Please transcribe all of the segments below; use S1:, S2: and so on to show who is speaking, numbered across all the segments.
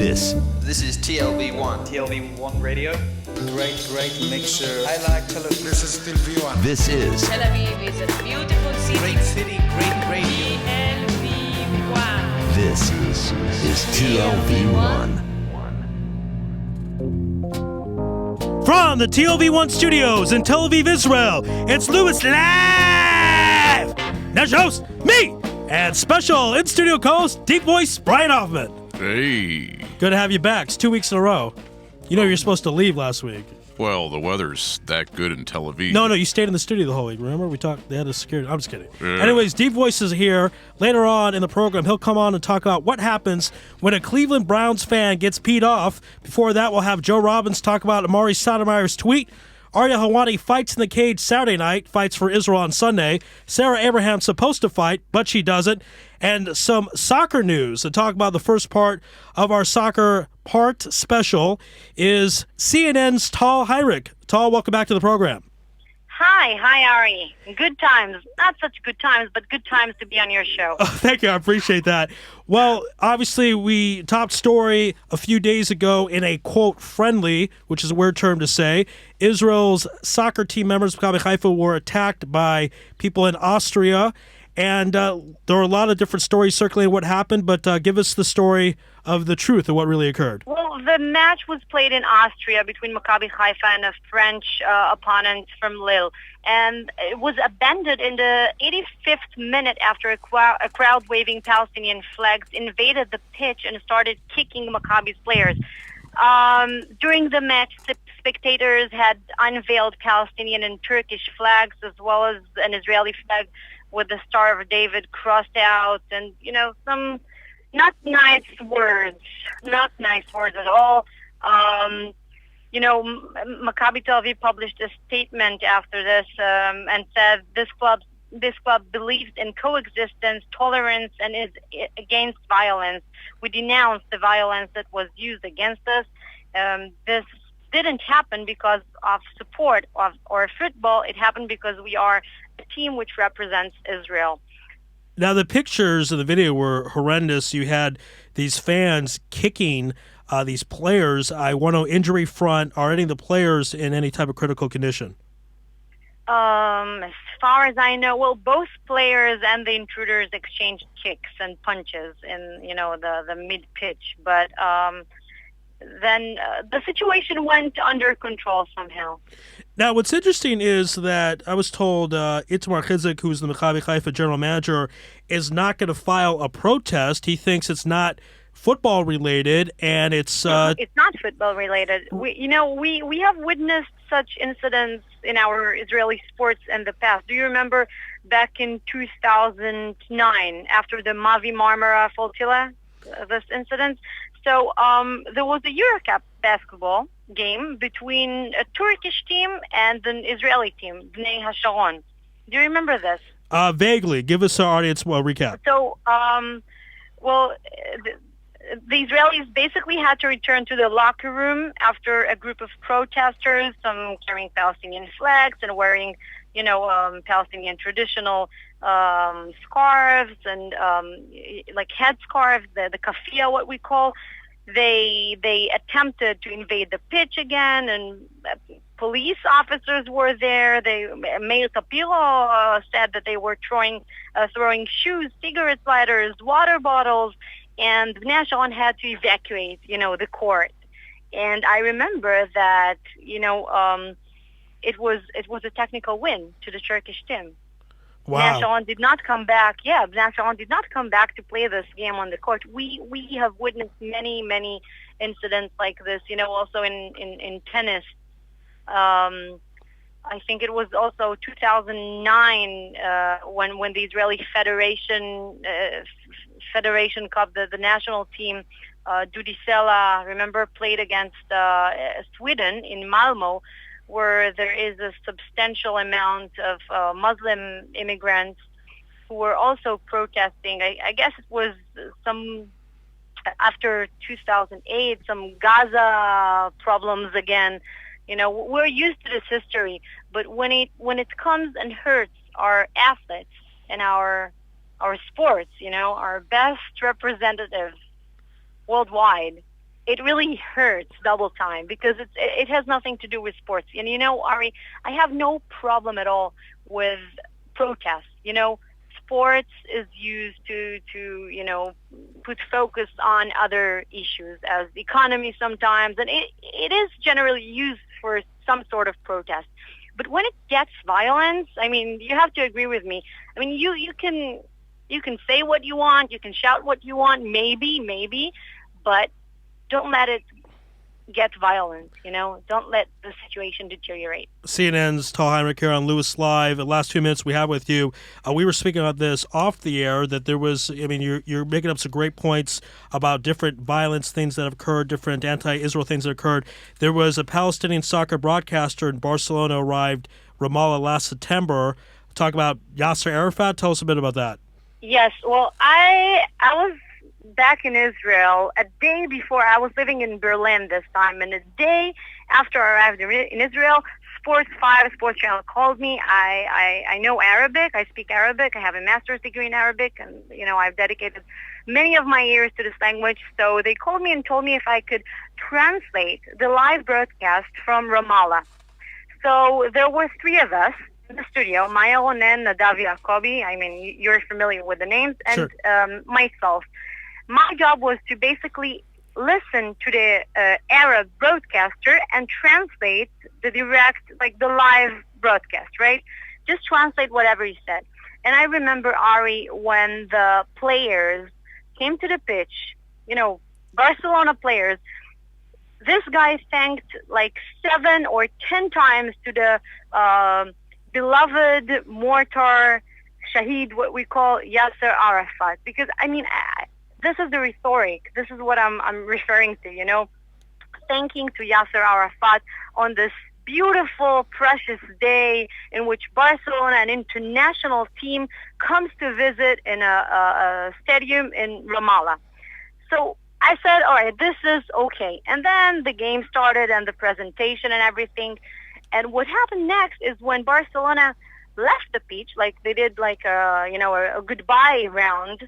S1: This
S2: is TLV1.
S3: TLV1 Radio.
S4: Great mixture.
S5: I like television.
S6: This is still V1.
S1: This is
S7: Tel Aviv is a beautiful city.
S5: Great city, great radio.
S7: TLV1.
S1: This is TLV1.
S8: From the TLV1 studios in Tel Aviv, Israel, it's Louis live! Now your host, me, and special in-studio co-host, deep voice, Brian Hoffman.
S9: Hey.
S8: Good to have you back. It's 2 weeks in a row. You know you're supposed to leave last week.
S9: Well, the weather's that good in Tel Aviv.
S8: No, you stayed in the studio the whole week. Remember? We talked, they had a security. I'm just kidding.
S9: Yeah.
S8: Anyways, Deep Voice is here. Later on in the program, he'll come on and talk about what happens when a Cleveland Browns fan gets peed off. Before that, we'll have Joe Robbins talk about Amari Stoudemire's tweet. Ariel Helwani fights in the cage Saturday night, fights for Israel on Sunday. Sarah Abraham's supposed to fight, but she doesn't. And some soccer news to talk about. The first part of our soccer part special is CNN's Tal Heinrich. Tal, welcome back to the program.
S10: Hi, Ari. Good times. Not such good times, but good times to be on your show.
S8: Oh, thank you. I appreciate that. Well, obviously, we topped story a few days ago in a, quote, friendly, which is a weird term to say. Israel's soccer team members, Maccabi Haifa, were attacked by people in Austria. And there are a lot of different stories circulating what happened, but give us the story of the truth of what really occurred.
S10: Well, the match was played in Austria between Maccabi Haifa and a French opponent from Lille. And it was abandoned in the 85th minute after a crowd waving Palestinian flags invaded the pitch and started kicking Maccabi's players. During the match, the spectators had unveiled Palestinian and Turkish flags as well as an Israeli flag with the Star of David crossed out and, some not nice words at all. Maccabi Tel Aviv published a statement after this and said this club believes in coexistence, tolerance, and is against violence. We denounce the violence that was used against us. This didn't happen because of support or football. It happened because we are a team which represents Israel.
S8: Now, the pictures of the video were horrendous. You had these fans kicking these players. I want to know, injury front, are any of the players in any type of critical condition?
S10: As far as I know, well, both players and the intruders exchanged kicks and punches in, the mid-pitch. But then the situation went under control somehow.
S8: Now, what's interesting is that I was told Itamar Chizik, who's the Maccabi Haifa general manager, is not going to file a protest. He thinks it's not football related, and it's not
S10: football related. We have witnessed such incidents in our Israeli sports in the past. Do you remember back in 2009 after the Mavi Marmara flotilla, this incident? So there was a EuroCup basketball game between a Turkish team and an Israeli team, Bnei Hasharon. Do you remember this?
S8: Vaguely. Give us our audience a recap.
S10: So, the Israelis basically had to return to the locker room after a group of protesters, some carrying Palestinian flags and wearing, Palestinian traditional scarves and like headscarves, the kafia, what we call. They attempted to invade the pitch again, and police officers were there. Mayor Tapiro said that they were throwing shoes, cigarette lighters, water bottles, and Bnei Hasharon had to evacuate, the court. And I remember that, it was a technical win to the Turkish team.
S8: Wow.
S10: Bnei Hasharon did not come back. Yeah, Bnei Hasharon did not come back to play this game on the court. We have witnessed many incidents like this. Also in tennis. I think it was also 2009 when the Israeli Federation Cup, the national team, Dudi Sela, remember, played against Sweden in Malmo, where there is a substantial amount of Muslim immigrants who were also protesting. I guess it was after 2008, some Gaza problems again. We're used to this history, but when it comes and hurts our athletes and our sports, our best representatives worldwide, it really hurts double time because it has nothing to do with sports. And Ari, I have no problem at all with protests. Sports is used to put focus on other issues as economy sometimes, and it is generally used for some sort of protest. But when it gets violence, I mean, you have to agree with me. I mean, you can say what you want, you can shout what you want, maybe, but don't let it get violent, Don't let the situation deteriorate.
S8: CNN's Tal Heinrich here on Louis Live. The last 2 minutes we have with you, we were speaking about this off the air, that there was, I mean, you're making up some great points about different violence things that have occurred, different anti-Israel things that occurred. There was a Palestinian soccer broadcaster in Barcelona arrived Ramallah last September. Talk about Yasser Arafat. Tell us a bit about that.
S10: Yes, well, I was back in Israel a day before. I was living in Berlin this time, and a day after I arrived in Israel, Sports Channel called me. I know Arabic. I speak Arabic. I have a master's degree in Arabic, and I've dedicated many of my years to this language. So they called me and told me if I could translate the live broadcast from Ramallah. So there were 3 of us in the studio: Maya Ronen, Nadav Yacobi. I mean, you're familiar with the names, and
S8: Sure.
S10: Myself. My job was to basically listen to the Arab broadcaster and translate the live broadcast, right? Just translate whatever he said. And I remember, Ari, when the players came to the pitch, Barcelona players, this guy thanked like 7 or 10 times to the beloved mortar Shahid, what we call Yasser Arafat. Because, I mean, this is the rhetoric. This is what I'm referring to, thanking to Yasser Arafat on this beautiful, precious day in which Barcelona, an international team, comes to visit in a stadium in Ramallah. So I said, all right, this is okay. And then the game started and the presentation and everything. And what happened next is when Barcelona left the pitch, like they did a goodbye round,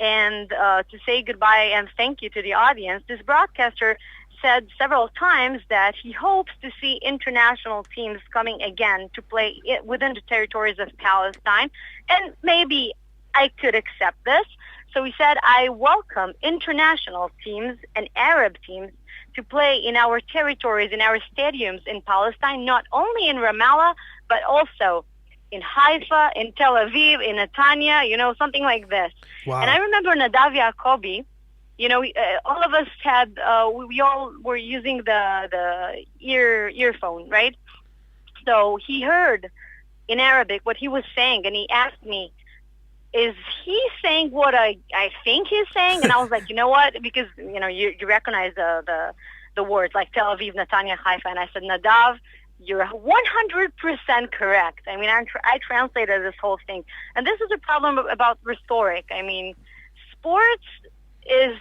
S10: and to say goodbye and thank you to the audience, this broadcaster said several times that he hopes to see international teams coming again to play within the territories of Palestine, and maybe I could accept this. So he said, I welcome international teams and Arab teams to play in our territories, in our stadiums in Palestine, not only in Ramallah, but also in Haifa, in Tel Aviv, in Netanya, something like this.
S8: Wow.
S10: And I remember Nadav Yacobi, all of us had, we all were using the earphone, right? So he heard in Arabic what he was saying, and he asked me, is he saying what I think he's saying? And I was like, you know what? Because, you recognize the words like Tel Aviv, Netanya, Haifa. And I said, Nadav, you're 100% correct. I mean, I translated this whole thing. And this is a problem about rhetoric. I mean, sports is,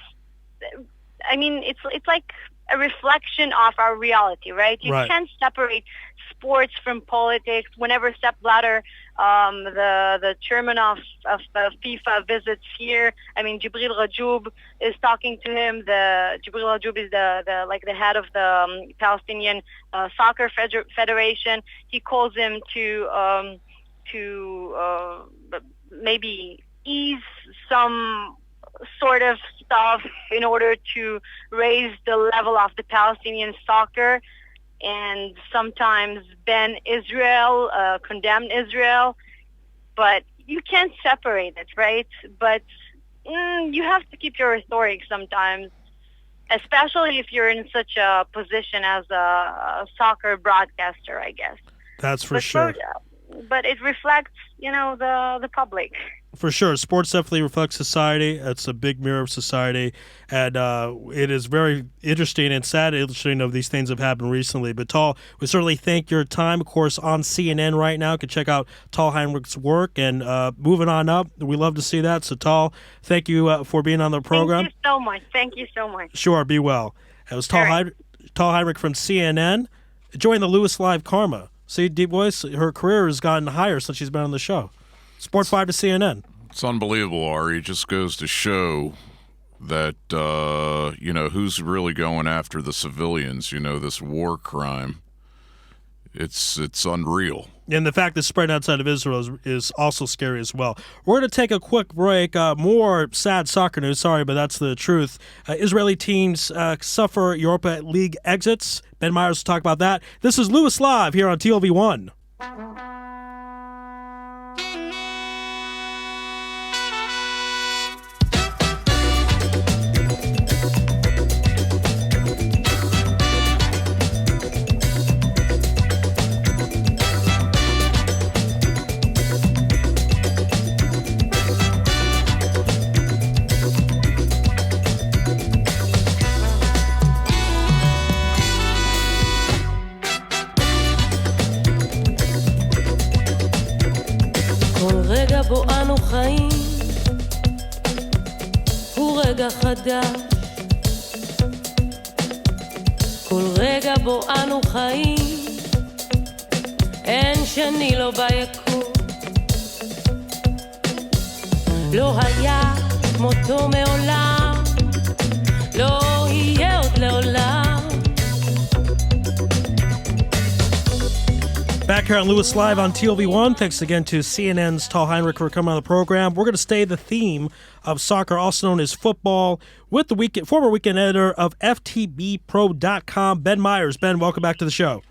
S10: it's like a reflection of our reality, right? You
S8: Right.
S10: can't separate sports from politics. Whenever Sepp Blatter, the chairman of FIFA, visits here, I mean, Jibril Rajoub is talking to him. Jibril Rajoub is the head of the Palestinian Soccer Federation. He calls him to maybe ease some sort of stuff in order to raise the level of the Palestinian soccer, and sometimes ban Israel, condemn Israel, but you can't separate it, right? But you have to keep your rhetoric sometimes, especially if you're in such a position as a soccer broadcaster, I guess.
S8: That's for sure.
S10: But it reflects, the public.
S8: For sure. Sports definitely reflects society. It's a big mirror of society. And it is very interesting and sad interesting of these things have happened recently. But Tal, we certainly thank your time. Of course, on CNN right now. You can check out Tal Heinrich's work. And moving on up, we love to see that. So, Tal, thank you for being on the program.
S10: Thank you so much. Thank you so much.
S8: Sure. Be well. It was Tal Heinrich from CNN. Join the Louis Live Karma. See, Deep Voice, her career has gotten higher since she's been on the show. Sport 5 to CNN.
S9: It's unbelievable, Ari. It just goes to show that, who's really going after the civilians, this war crime. It's unreal.
S8: And the fact that it's spread outside of Israel is also scary as well. We're going to take a quick break. More sad soccer news. Sorry, but that's the truth. Israeli teams suffer Europa League exits. Ben Myers will talk about that. This is Louis Live here on TLV1.
S3: בו אנו חיים הוא רגע חדש כל רגע בו אנו חיים אין שני לא ביקום לא היה כמותו מעולם לא יהיה עוד לעולם.
S8: Back here on Louis Live on TLV1. Thanks again to CNN's Tal Heinrich for coming on the program. We're going to stay the theme of soccer, also known as football, with the former weekend editor of FTBpro.com, Ben Myers. Ben, welcome back to the show.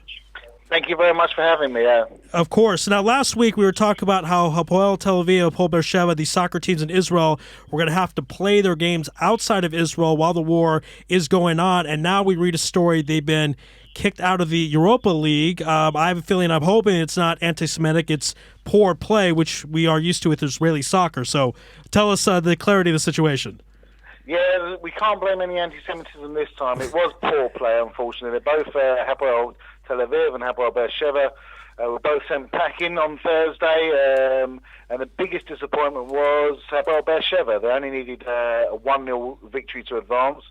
S6: Thank you very much for having me.
S8: Of course. Now, last week we were talking about how Hapoel Tel Aviv, Hapoel Beersheva, these soccer teams in Israel, were going to have to play their games outside of Israel while the war is going on. And now we read a story they've been kicked out of the Europa League. I have a feeling, I'm hoping it's not anti-Semitic, it's poor play, which we are used to with Israeli soccer. So tell us the clarity of the situation.
S6: Yeah, we can't blame any anti-Semitism this time. It was poor play, unfortunately. They're both Hapoel Tel Aviv and Hapoel Beersheva were both sent packing on Thursday, and the biggest disappointment was Hapoel Beersheva. They only needed a 1-0 victory to advance.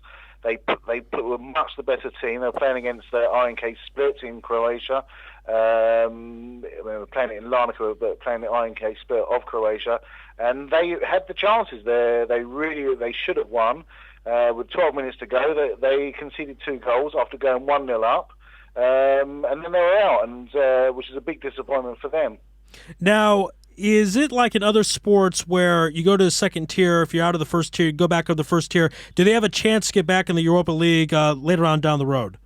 S6: They were much the better team. They were playing against the INK Split in Croatia. They were playing it in Larnaca, but playing the INK Split of Croatia. And they had the chances there. They should have won. With 12 minutes to go, they conceded 2 goals after going 1-0 up. And then they were out, and which is a big disappointment for them.
S8: Now, is it like in other sports where you go to the second tier, if you're out of the first tier, you go back up the first tier? Do they have a chance to get back in the Europa League later on down the road?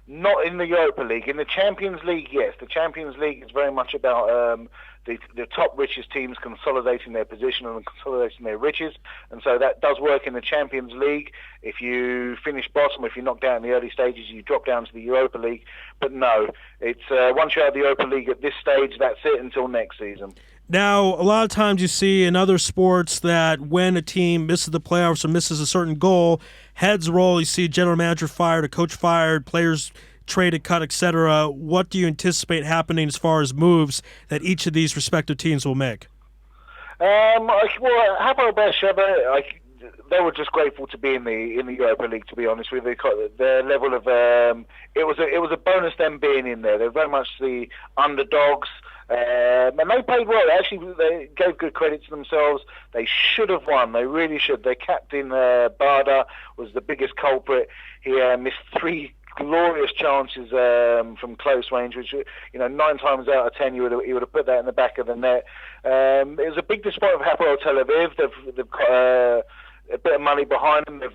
S6: Not in the Europa League. In the Champions League, yes. The Champions League is very much about the top richest teams consolidating their position and consolidating their riches. And so that does work in the Champions League. If you finish bottom, if you're knocked out in the early stages, you drop down to the Europa League. But no, it's once you're out of the Europa League at this stage, that's it until next season.
S8: Now, a lot of times you see in other sports that when a team misses the playoffs or misses a certain goal, heads roll, you see general manager fired, a coach fired, players traded, cut, etc. What do you anticipate happening as far as moves that each of these respective teams will make?
S6: Well, Hapoel Beersheva, they were just grateful to be in the Europa League. To be honest with you, their level of it was a bonus them being in there. They're very much the underdogs. And they played well. Actually, they gave good credit to themselves. They should have won. They really should. Their captain, Barda, was the biggest culprit. He missed 3 glorious chances from close range, which 9 times out of 10 he would have put that in the back of the net. It was a big disappointment for Hapoel Tel Aviv. They've got a bit of money behind them. They've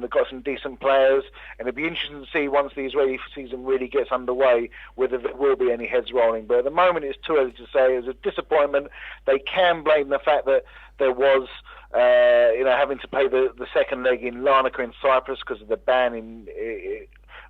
S6: got some decent players, and it'd be interesting to see once the Israeli season really gets underway whether there will be any heads rolling. But at the moment, it's too early to say. It was a disappointment. They can blame the fact that there was, having to play the second leg in Larnaca in Cyprus because of the ban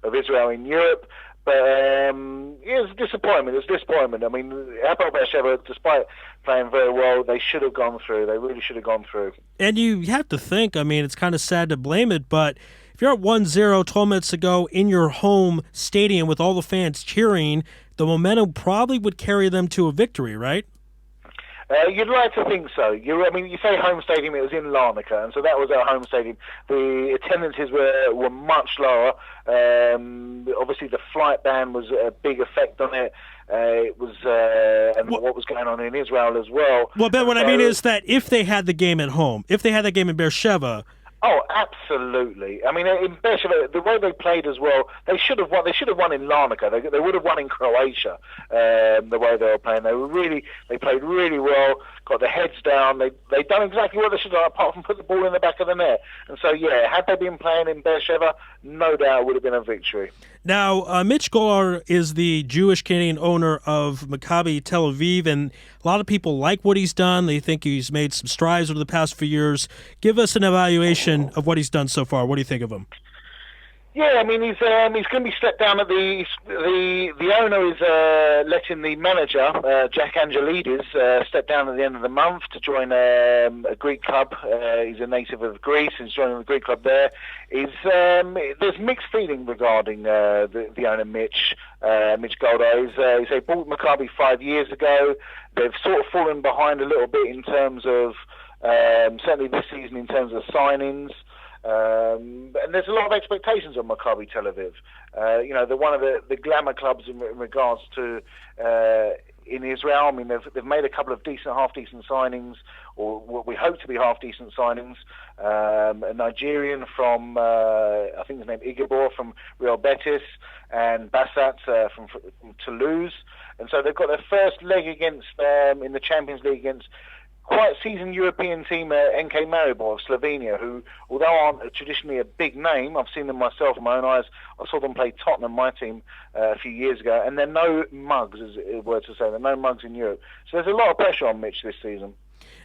S6: of Israel in Europe. But it was a disappointment. I mean, Hapoel Beersheva, despite playing very well, they should have gone through. They really should have gone through.
S8: And you have to think, I mean, it's kind of sad to blame it, but if you're at 1-0, 12 minutes to go in your home stadium with all the fans cheering, the momentum probably would carry them to a victory, right?
S6: You'd like to think so. You say home stadium, it was in Larnaca, and so that was our home stadium. The attendances were much lower. Obviously, the flight ban was a big effect on it. It was, and what was going on in Israel as well.
S8: Well, Ben, what I mean is that if they had the game at home, if they had that game in Beersheva,
S6: Oh, absolutely. I mean, in Beersheba, the way they played as well, they should have won. They should have won in Larnaca. They would have won in Croatia. The way they were playing, they played really well. Got their heads down. They done exactly what they should have, apart from put the ball in the back of the net. And so, yeah, had they been playing in Beersheba, no doubt it would have been a victory.
S8: Now, Mitch Golar is the Jewish-Canadian owner of Maccabi Tel Aviv, and a lot of people like what he's done. They think he's made some strides over the past few years. Give us an evaluation of what he's done so far. What do you think of him?
S6: Yeah, I mean, he's going to be stepped down at the owner is letting the manager, Jack Angelidis, step down at the end of the month to join a Greek club. He's a native of Greece. He's joining the Greek club there. There's mixed feeling regarding the owner, Mitch Goldar. They bought Maccabi 5 years ago. They've sort of fallen behind a little bit in terms of, certainly this season, in terms of signings. And there's a lot of expectations on Maccabi Tel Aviv. They're one of the glamour clubs in regards to in Israel. I mean, they've made a couple of half-decent signings, or what we hope to be half-decent signings. A Nigerian from, I think his name Igabor from Real Betis, and Bassat from Toulouse. And so they've got their first leg against in the Champions League against quite seasoned European team, NK Maribor of Slovenia, who, although aren't traditionally a big name, I've seen them myself with my own eyes. I saw them play Tottenham, my team, a few years ago, and they're no mugs, as it were to say. They're no mugs in Europe. So there's a lot of pressure on Mitch this season.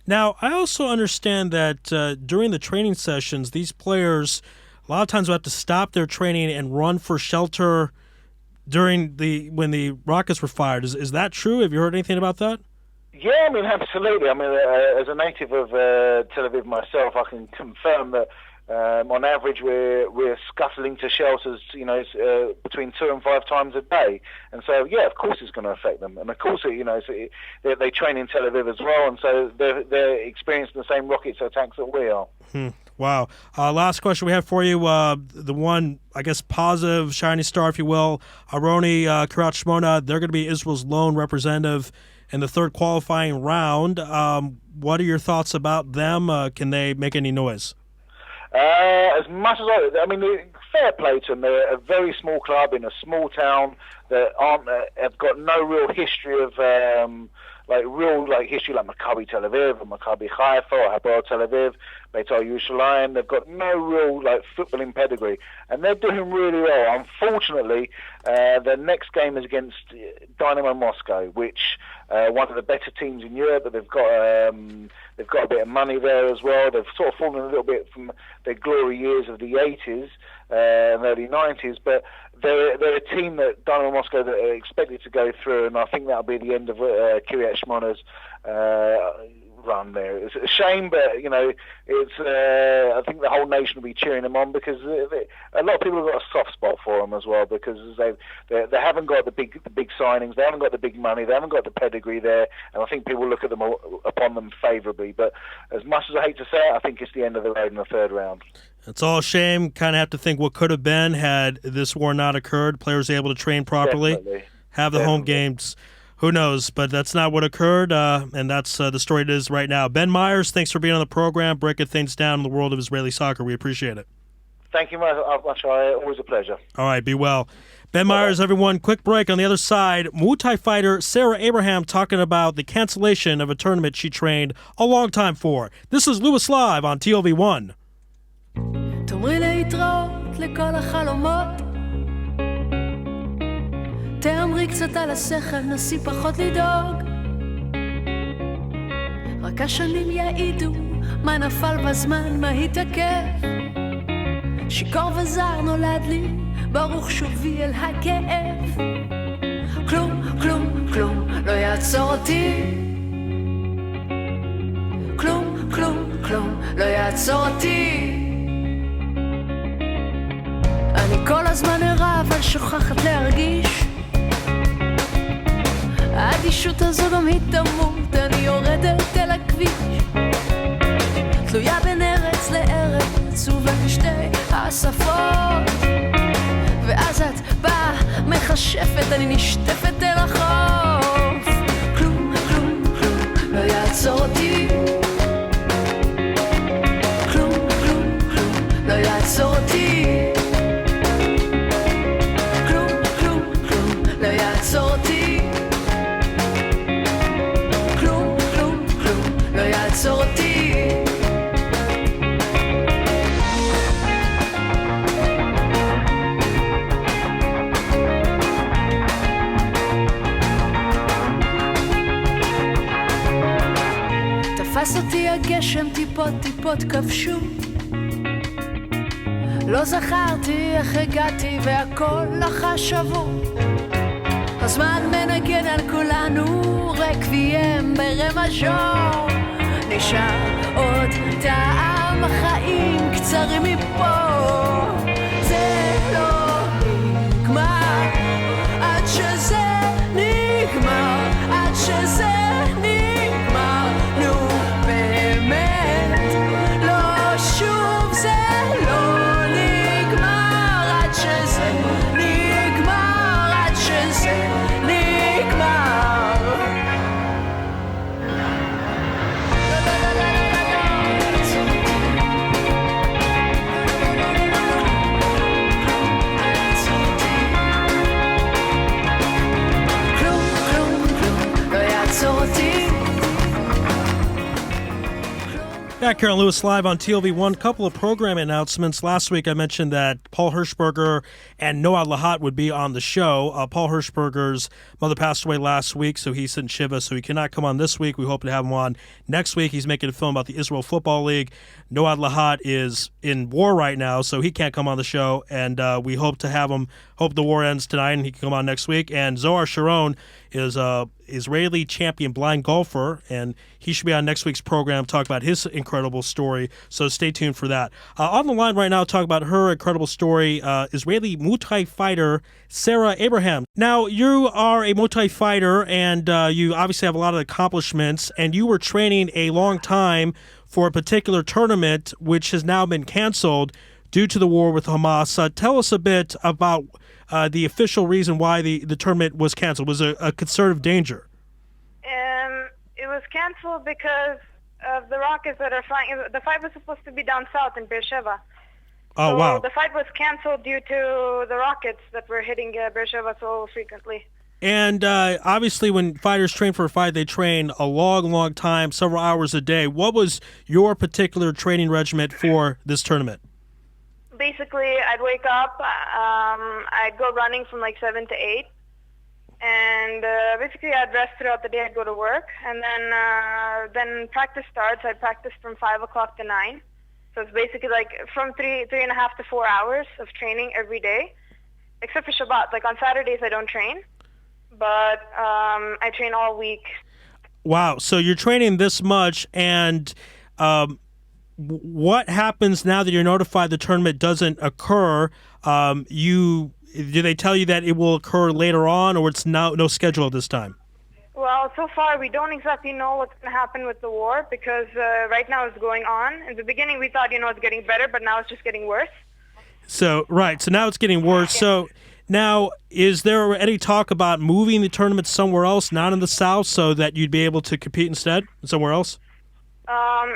S8: Now, I also understand that during the training sessions, these players a lot of times will have to stop their training and run for shelter when the rockets were fired. Is that true? Have you heard anything about that?
S6: Yeah, I mean, absolutely. I mean, as a native of Tel Aviv myself, I can confirm that on average we're scuttling to shelters, between 2 and 5 times a day. And so, yeah, of course it's going to affect them. And of course, they train in Tel Aviv as well, and so they're experiencing the same rocket attacks that we are.
S8: Wow. Last question we have for you, the one, I guess, positive, shining star, if you will, Aroni Kiryat Shmona, they're going to be Israel's lone representative in the third qualifying round. What are your thoughts about them? Can they make any noise?
S6: As much as I mean, fair play to them. They're a very small club in a small town that have got no real history of history like Maccabi Tel Aviv or Maccabi Haifa or Hapoel Tel Aviv, Beitar Yerushalayim. They've got no real footballing pedigree, and they're doing really well. Unfortunately, their next game is against Dynamo Moscow, which one of the better teams in Europe. But they've got a bit of money there as well. They've sort of fallen a little bit from their glory years of the 80s and early 90s, but they're a team that Dynamo Moscow that are expected to go through, and I think that'll be the end of Kiryat Shmona's run there. It's a shame, but it's I think the whole nation will be cheering them on, because a lot of people have got a soft spot for them as well, because they haven't got the big signings, they haven't got the big money, they haven't got the pedigree there, and I think people look at them upon them favourably. But as much as I hate to say it, I think it's the end of the road in the third round.
S8: It's all a shame. Kind of have to think what could have been had this war not occurred. Players able to train properly, have the home games. Who knows? But that's not what occurred, and that's the story it is right now. Ben Myers, thanks for being on the program, breaking things down in the world of Israeli soccer. We appreciate it.
S6: Thank you much. Always a pleasure.
S8: All right, be well. Ben Myers, everyone. Quick break. On the other side, Muay Thai fighter Sarah Abraham talking about the cancellation of a tournament she trained a long time for. This is Louis Live on TLV1.
S3: תאמרי להתראות לכל החלומות, תאמרי קצת על השכל, נסי פחות לדאוג, רק השנים יעידו מה נפל בזמן, מה התעכב, שיכור וזר נולד לי, ברוך שובי אל הכאב, כלום, כלום, כלום לא יעצור אותי, כלום, כלום, כלום לא יעצור אותי, אני כל הזמן ערה אבל שוכחת להרגיש, האדישות הזו גם היא תמות, אני יורדת אל הכביש, תלויה בין ארץ לארץ ובין שתי השפות, ואז את באה מחשפת, אני נשטפת אל החוף, כלום, כלום, כלום לא יעצור אותי, כלום, כלום, כלום יעצור אותי. כלום, כלום, כלום לא יעצור אותי. כלום, כלום, כלום לא יעצור אותי. תפס אותי הגשם, טיפות טיפות כבשו. לא זכרתי איך הגעתי והכל לחש שבור. הזמן מנגן על כולנו רקביים ברמז'ור. נשאר עוד טעם החיים קצרים מפה. זה לא נגמר עד שזה נגמר, עד שזה נגמר. נו באמת לא שוב, זה לא נגמר עד שזה נגמר, עד שזה נגמר. כלום, כלום, כלום לא יעצור אותי.
S8: Back here on Lewis Live on TLV1, couple of program announcements. Last week I mentioned that Paul Hirschberger and Noah Lahat would be on the show. Paul Hirschberger's mother passed away last week, so he's in Shiva, so he cannot come on this week. We hope to have him on next week. He's making a film about the Israel Football League. Noah Lahat is in war right now, so he can't come on the show, and we hope to have him. Hope the war ends tonight and he can come on next week. And Zohar Sharon is Israeli champion blind golfer, and he should be on next week's program, talk about his incredible story, so stay tuned for that. On the line right now, talk about her incredible story, Israeli Muay Thai fighter Sarah Abraham. Now, you are a Muay Thai fighter, and you obviously have a lot of accomplishments, and you were training a long time for a particular tournament, which has now been canceled due to the war with Hamas. Tell us a bit about the official reason why the tournament was canceled. Was it a concern of danger?
S10: It was canceled because of the rockets that are flying. The fight was supposed to be down south in Beersheba.
S8: Oh,
S10: so
S8: wow.
S10: The fight was canceled due to the rockets that were hitting Beersheba so frequently.
S8: And obviously when fighters train for a fight, they train a long, long time, several hours a day. What was your particular training regimen for this tournament?
S10: Basically, I'd wake up, I'd go running from like 7 to 8, and basically I'd rest throughout the day, I'd go to work, and then practice starts. I'd practice from 5 o'clock to 9, so it's basically like from 3.5 to 4 hours of training every day, except for Shabbat. Like on Saturdays I don't train, but I train all week.
S8: Wow, so you're training this much, and what happens now that you're notified the tournament doesn't occur? Do they tell you that it will occur later on, or it's no schedule at this time?
S10: Well, so far we don't exactly know what's going to happen with the war because right now it's going on. In the beginning we thought, it's getting better, but now it's just getting worse.
S8: So now it's getting worse. Yeah. So now, is there any talk about moving the tournament somewhere else, not in the South, so that you'd be able to compete instead somewhere else?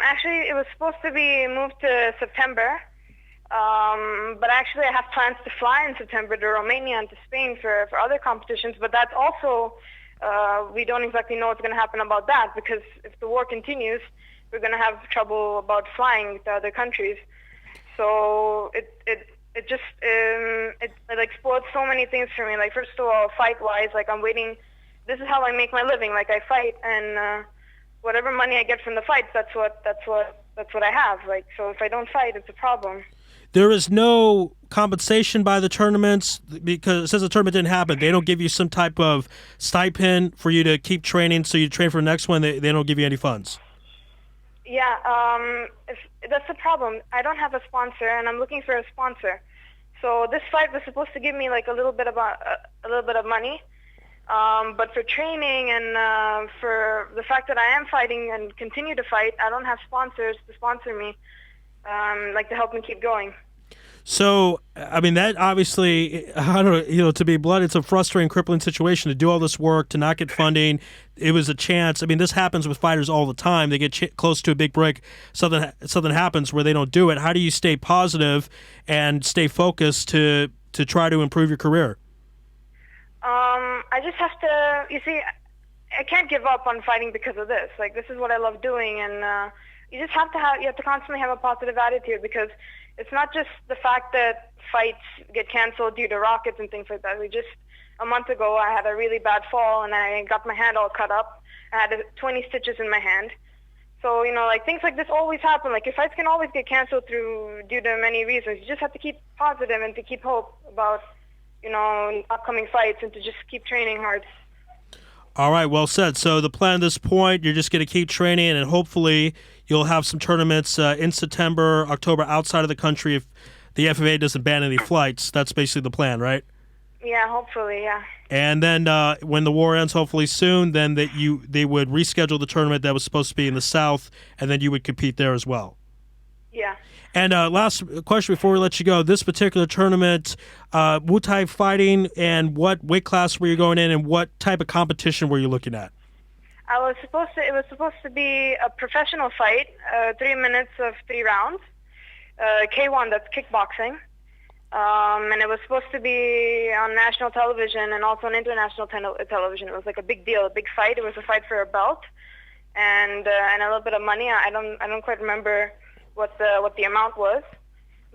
S10: Actually, it was supposed to be moved to September, but actually I have plans to fly in September to Romania and to Spain for other competitions, but that's also, we don't exactly know what's going to happen about that, because if the war continues, we're going to have trouble about flying to other countries. So it explodes so many things for me. Like, first of all, fight-wise, like I'm waiting, this is how I make my living, like I fight, and whatever money I get from the fights, that's what I have. Like, so if I don't fight, it's a problem.
S8: There is no compensation by the tournaments because since the tournament didn't happen, they don't give you some type of stipend for you to keep training. So you train for the next one. They don't give you any funds.
S10: Yeah, that's the problem. I don't have a sponsor, and I'm looking for a sponsor. So this fight was supposed to give me like a little bit of money. But for training and for the fact that I am fighting and continue to fight, I don't have sponsors to sponsor me, like to help me keep going.
S8: So, I mean, that obviously, I don't know, to be blunt, it's a frustrating, crippling situation to do all this work, to not get funding. It was a chance. I mean, this happens with fighters all the time. They get close to a big break, something happens where they don't do it. How do you stay positive and stay focused to try to improve your career?
S10: I just have to, you see, I can't give up on fighting because of this. Like, this is what I love doing, and you just have to constantly have a positive attitude, because it's not just the fact that fights get canceled due to rockets and things like that. A month ago, I had a really bad fall, and I got my hand all cut up. I had 20 stitches in my hand. So, things like this always happen. Like, your fights can always get canceled due to many reasons. You just have to keep positive and to keep hope about, upcoming fights, and to just keep training hard.
S8: All right, well said. So the plan at this point, you're just going to keep training, and hopefully you'll have some tournaments in September, October outside of the country if the FAA doesn't ban any flights. That's basically the plan, right?
S10: Yeah, hopefully, yeah.
S8: And then when the war ends, hopefully soon, then they would reschedule the tournament that was supposed to be in the South, and then you would compete there as well.
S10: Yeah.
S8: And last question before we let you go, this particular tournament, Muay Thai fighting, and what weight class were you going in, and what type of competition were you looking at?
S10: It was supposed to be a professional fight, 3 minutes of 3 rounds, K1, that's kickboxing. And it was supposed to be on national television and also on international television. It was like a big deal, a big fight. It was a fight for a belt and a little bit of money. I don't quite remember what the amount was,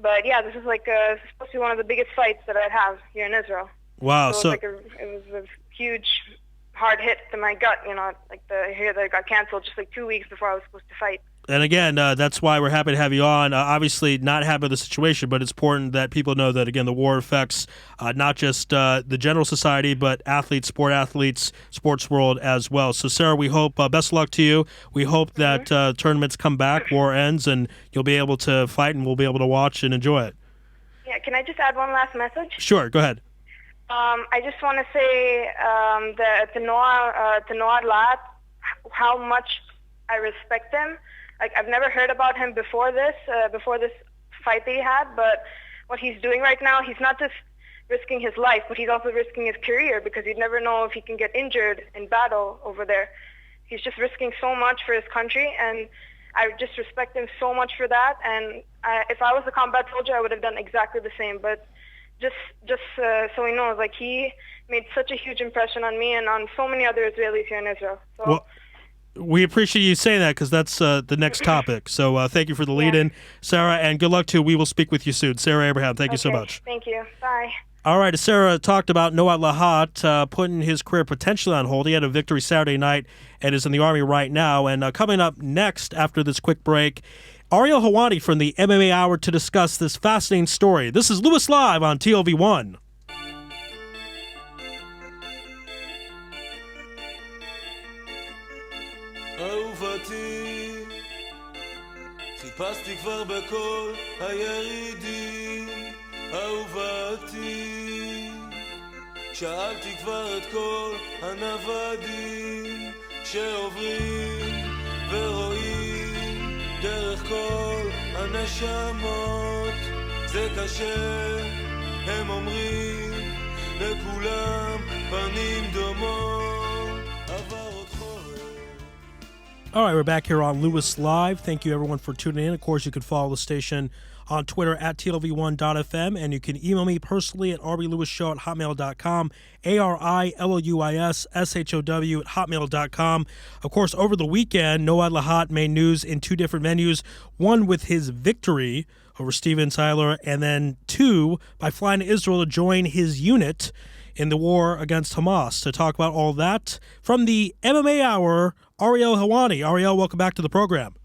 S10: but yeah, this is supposed to be one of the biggest fights that I'd have here in Israel.
S8: Wow!
S10: So it was a huge, hard hit to my gut. The hair that got canceled just 2 weeks before I was supposed to fight.
S8: And again, that's why we're happy to have you on. Obviously, not happy with the situation, but it's important that people know that, again, the war affects not just the general society, but athletes, sport athletes, sports world as well. So, Sarah, we hope best of luck to you. We hope that tournaments come back, war ends, and you'll be able to fight, and we'll be able to watch and enjoy it.
S10: Yeah, can I just add one last message?
S8: Sure, go ahead.
S10: I just want to say that to Noah Lat, how much I respect him. I've never heard about him before this fight that he had, but what he's doing right now, he's not just risking his life, but he's also risking his career, because you'd never know if he can get injured in battle over there. He's just risking so much for his country, and I just respect him so much for that. And if I was a combat soldier, I would have done exactly the same. But just so he knows, he made such a huge impression on me and on so many other Israelis here in Israel. So.
S8: Well, we appreciate you saying that, because that's the next topic. So thank you for the lead-in, Sarah, and good luck too. We will speak with you soon. Sarah Abraham, thank you so much.
S10: Thank you. Bye.
S8: All right, as Sarah talked about Noah Lahat putting his career potentially on hold. He had a victory Saturday night and is in the Army right now. And coming up next after this quick break, Ariel Helwani from the MMA Hour to discuss this fascinating story. This is Louis Live on TLV1.
S11: אהובתי, חיפשתי כבר בכל הירידים, אהובתי, שאלתי כבר את כל הנוודים שעוברים ורואים דרך כל הנשמות. זה קשה, הם אומרים, לכולם פנים דומות, עבר עוד חורף.
S8: All right, we're back here on Louis Live. Thank you, everyone, for tuning in. Of course, you can follow the station on Twitter at TLV1.fm, and you can email me personally at arilouisshow@hotmail.com, ARILOUISSHOW@hotmail.com. Of course, over the weekend, Noah Lahat made news in 2 different venues, one with his victory over Steven Tyler, and then 2 by flying to Israel to join his unit in the war against Hamas. To talk about all that, from the MMA Hour, Ariel Helwani. Ariel, welcome back to the program.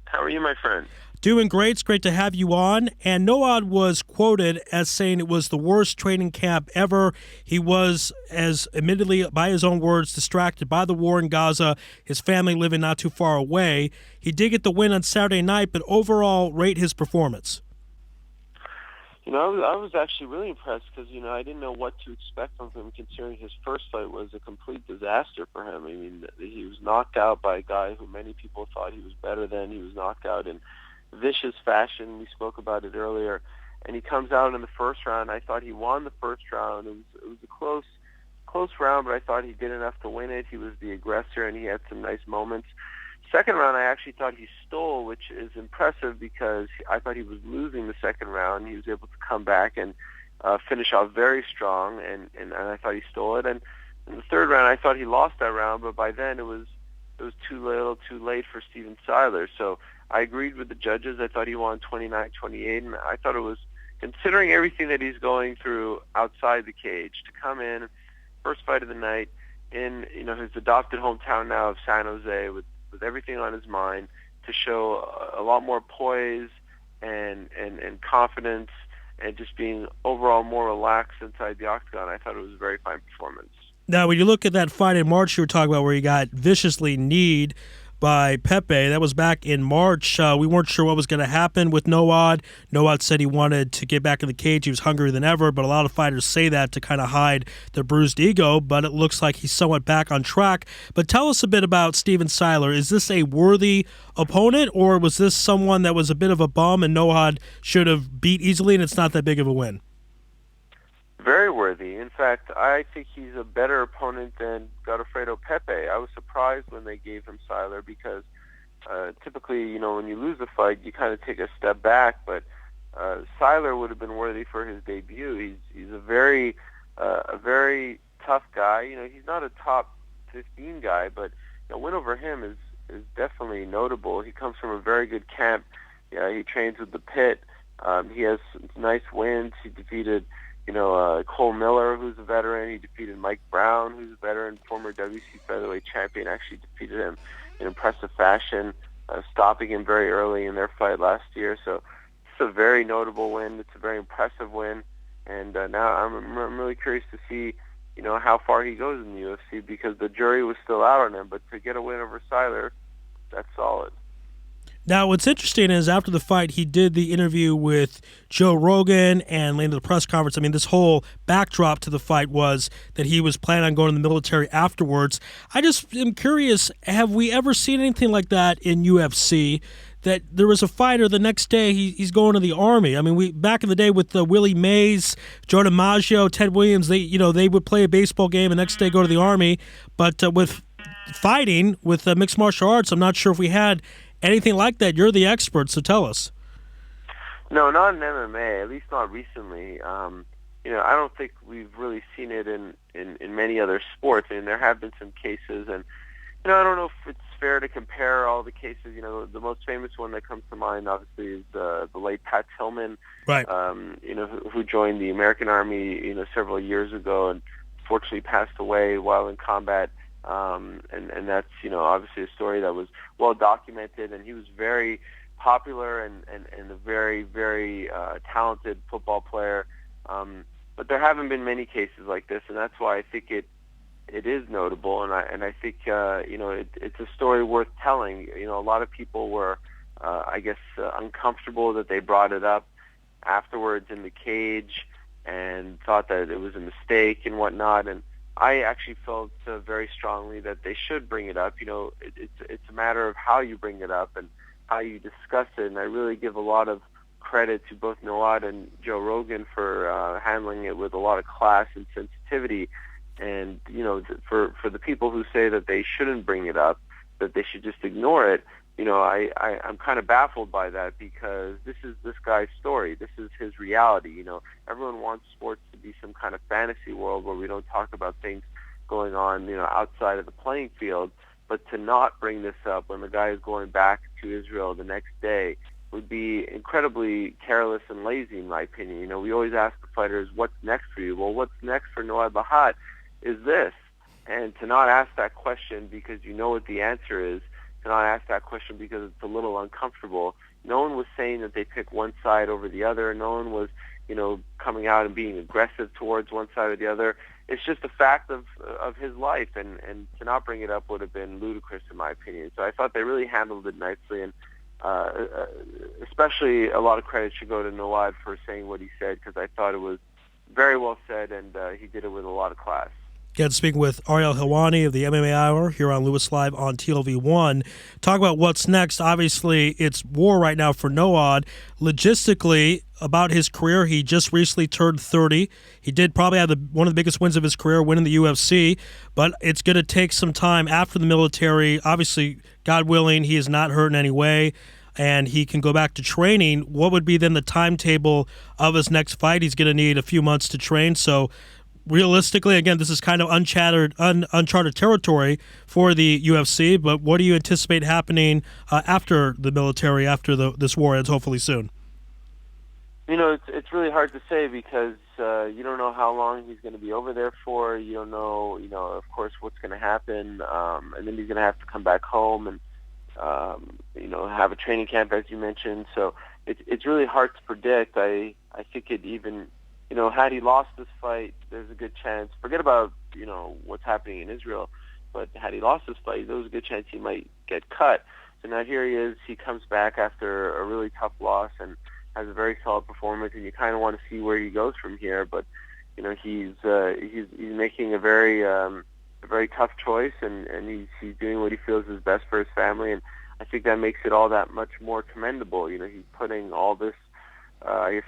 S12: How are you, my friend?
S8: Doing great. It's great to have you on. And Noah was quoted as saying it was the worst training camp ever. He was, as admittedly by his own words, distracted by the war in Gaza, his family living not too far away. He did get the win on Saturday night, but overall rate his performance.
S12: I was actually really impressed because, I didn't know what to expect from him, considering his first fight was a complete disaster for him. I mean, he was knocked out by a guy who many people thought he was better than. He was knocked out in vicious fashion. We spoke about it earlier. and he comes out in the first round. I thought he won the first round. It was a close round, but I thought he did enough to win it. He was the aggressor, and he had some nice moments. Second round, I actually thought he stole, which is impressive because I thought he was losing the second round. He was able to come back and finish off very strong, and I thought he stole it. And in the third round, I thought he lost that round, but by then it was too late for Steven Seiler. So I agreed with the judges. I thought he won 29-28, and I thought it was, considering everything that he's going through outside the cage, to come in, first fight of the night, in his adopted hometown now of San Jose with everything on his mind, to show a lot more poise and confidence and just being overall more relaxed inside the octagon. I thought it was a very fine performance. Now, when you look at that fight in March you were talking about where he got viciously kneed by Pepe, that was back in March. We weren't sure what was going to happen with Noad. Noad said he wanted to get back in the cage. He was hungrier than ever, but a lot of fighters say that to kind of hide their bruised ego, but it looks like he's somewhat back on track. But tell us a bit about Steven Seiler. Is this a worthy opponent, or was this someone that was a bit of a bum and Noad should have beat easily and it's not that big of a win? Very worthy. In fact, I think he's a better opponent than Godofredo Pepe. I was surprised when they gave him Seiler because typically, when you lose a fight, you kind of take a step back. But Seiler would have been worthy for his debut. He's a very tough guy. He's not a top 15 guy, but a win over him is definitely notable. He comes from a very good camp. He trains with the Pit. He has nice wins. He defeated Cole Miller, who's a veteran. He defeated Mike Brown, who's a veteran, former WC featherweight champion, actually defeated him in impressive fashion, stopping him very early in their fight last year. So it's a very notable win. It's a very impressive win. And now I'm really curious to see, how far he goes in the UFC because the jury was still out on him. But to get a win over Seiler, that's solid. Now, what's interesting is after the fight, he did the interview with Joe Rogan and later the press conference. I mean, this whole backdrop to the fight was that he was planning on going to the military afterwards. I just am curious, have we ever seen anything like that in UFC? That there was a fighter the next day he's going to the Army. I mean, we back in the day with Willie Mays, Joe DiMaggio, Ted Williams, they would play a baseball game and the next day go to the Army. But with fighting, with mixed martial arts, I'm not sure if we had anything like that. You're the expert, so tell us. No, not in MMA, at least not recently. I don't think we've really seen it in many other sports. I mean, there have been some cases, and I don't know if it's fair to compare all the cases. The most famous one that comes to mind, obviously, is the late Pat Tillman, right? Who joined the American Army, several years ago, and fortunately passed away while in combat. And that's, obviously a story that was well documented, and he was very popular and a very, very talented football player. But there haven't been many cases like this, and that's why I think it is notable, and I think it's a story worth telling. A lot of people were, uncomfortable that they brought it up afterwards in the cage and thought that it was a mistake and whatnot, and I actually felt very strongly that they should bring it up. It's a matter of how you bring it up and how you discuss it, and I really give a lot of credit to both Noad and Joe Rogan for handling it with a lot of class and sensitivity. And for the people who say that they shouldn't bring it up, that they should just ignore it, I'm kind of baffled by that because this is this guy's story. This is his reality. Everyone wants sports to be some kind of fantasy world where we don't talk about things going on, outside of the playing field. But to not bring this up when the guy is going back to Israel the next day would be incredibly careless and lazy, in my opinion. We always ask the fighters, what's next for you? Well, what's next for Noad Lahat is this. And to not ask that question because you know what the answer is, to not ask that question because it's a little uncomfortable. No one was saying that they pick one side over the other. No one was, coming out and being aggressive towards one side or the other. It's just a fact of his life, and to not bring it up would have been ludicrous in my opinion. So I thought they really handled it nicely, and especially a lot of credit should go to Noad for saying what he said because I thought it was very well said, and he did it with a lot of class. Again, speaking with Ariel Helwani of the MMA Hour here on Lewis Live on TLV1. Talk about what's next. Obviously, it's war right now for Noad. Logistically,
S8: about his career. He just recently turned 30. He did probably have one of the biggest wins of his career, winning the UFC, but it's going to take some time after the military. Obviously, God willing, he is not hurt in any way, and he can go back to training. What would be then the timetable of his next fight? He's going to need a few months to train, so realistically, again, this is kind of uncharted territory for the UFC, but what do you anticipate happening after the military, after this war ends, hopefully soon?
S12: It's really hard to say because you don't know how long he's going to be over there for. You don't know, of course, what's going to happen, and then he's going to have to come back home and, have a training camp, as you mentioned. So it's really hard to predict. I think it even, had he lost this fight, there's a good chance. Forget about, what's happening in Israel, but had he lost this fight, there was a good chance he might get cut. So now here he is. He comes back after a really tough loss and has a very solid performance, and you kind of want to see where he goes from here. But he's making a very tough choice, and he's doing what he feels is best for his family, and I think that makes it all that much more commendable. He's putting all this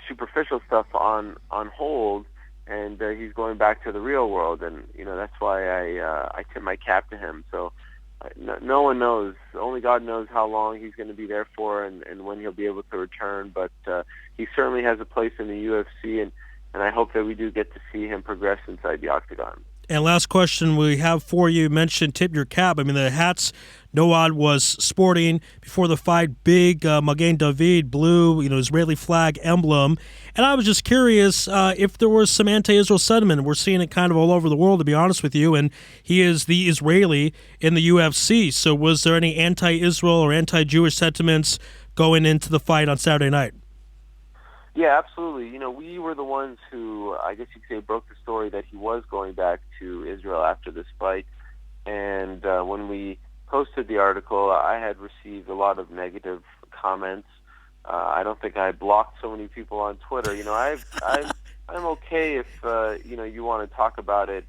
S12: superficial stuff on hold, and he's going back to the real world, and that's why I tip my cap to him. So no one knows. Only God knows how long he's going to be there for and when he'll be able to return. But he certainly has a place in the UFC, and I hope that we do get to see him progress inside the octagon.
S8: And last question we have for you, mentioned tip your cap. I mean, the hats Noad was sporting before the fight, big Magen David blue, Israeli flag emblem. And I was just curious if there was some anti-Israel sentiment. We're seeing it kind of all over the world, to be honest with you. And he is the Israeli in the UFC. So was there any anti-Israel or anti-Jewish sentiments going into the fight on Saturday night?
S12: Yeah, absolutely. We were the ones who, I guess you could say, broke the story that he was going back to Israel after this fight. And when we posted the article, I had received a lot of negative comments. I don't think I blocked so many people on Twitter. I'm okay if you want to talk about it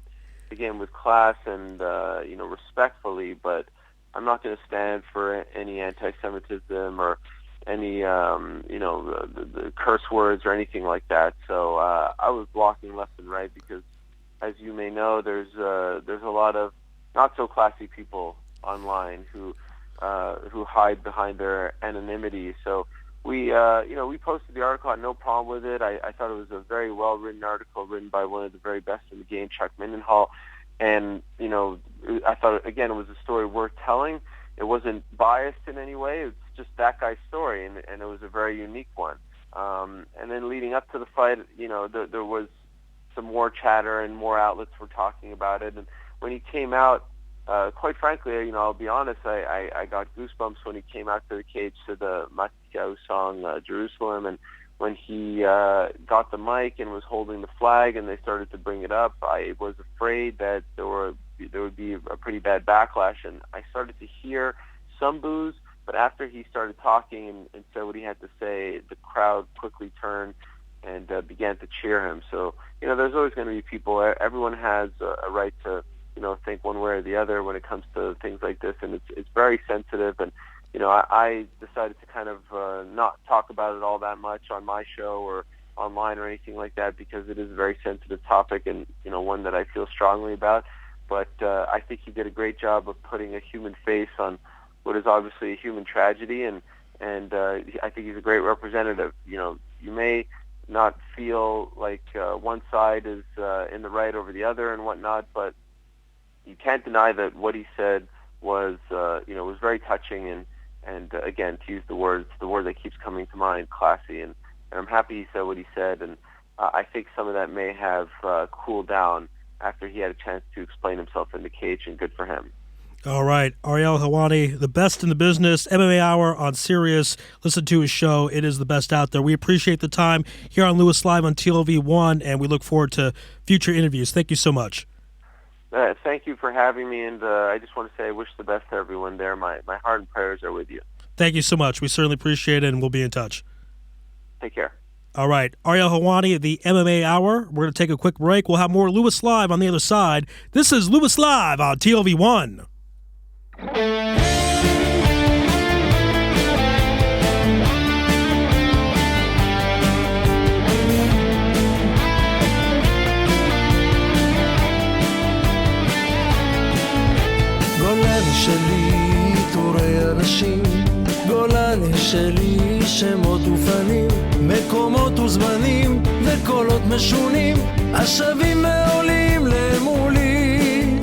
S12: again with class and respectfully, but I'm not going to stand for any anti-Semitism or any the curse words or anything like that. So I was blocking left and right because, as you may know, there's a lot of not so classy people online who hide behind their anonymity. So we posted the article. I had no problem with it. I thought it was a very well written article, written by one of the very best in the game, Chuck Mindenhall. And I thought again it was a story worth telling. It wasn't biased in any way. It's just that guy's story, and it was a very unique one. And then leading up to the fight, there was some more chatter and more outlets were talking about it. And when he came out, quite frankly, I'll be honest, I got goosebumps when he came out to the cage to the Maccabi song Jerusalem, and when he got the mic and was holding the flag and they started to bring it up, I was afraid that there would be a pretty bad backlash, and I started to hear some boos, but after he started talking and said what he had to say, the crowd quickly turned and began to cheer him. So, there's always going to be people. Everyone has a right to, think one way or the other when it comes to things like this, and it's very sensitive. And I decided to kind of not talk about it all that much on my show or online or anything like that because it is a very sensitive topic and one that I feel strongly about. But I think he did a great job of putting a human face on what is obviously a human tragedy, and I think he's a great representative. You may not feel like one side is in the right over the other and whatnot, but you can't deny that what he said was was very touching and again, to use the word that keeps coming to mind, classy, and I'm happy he said what he said, and I think some of that may have cooled down after he had a chance to explain himself in the cage, and good for him.
S8: All right, Ariel Helwani, the best in the business, MMA Hour on Sirius. Listen to his show. It is the best out there. We appreciate the time here on Louis Live on TLV1, and we look forward to future interviews. Thank you so much.
S12: Thank you for having me, and I just want to say I wish the best to everyone there. My heart and prayers are with you.
S8: Thank you so much. We certainly appreciate it, and we'll be in touch.
S12: Take care.
S8: All right, Ariel Helwani, the MMA Hour. We're going to take a quick break. We'll have more Louis Live on the other side. This is Louis Live on TLV1.
S11: שמות ופנים, מקומות וזמנים, וקולות משונים, השבים ועולים למולי.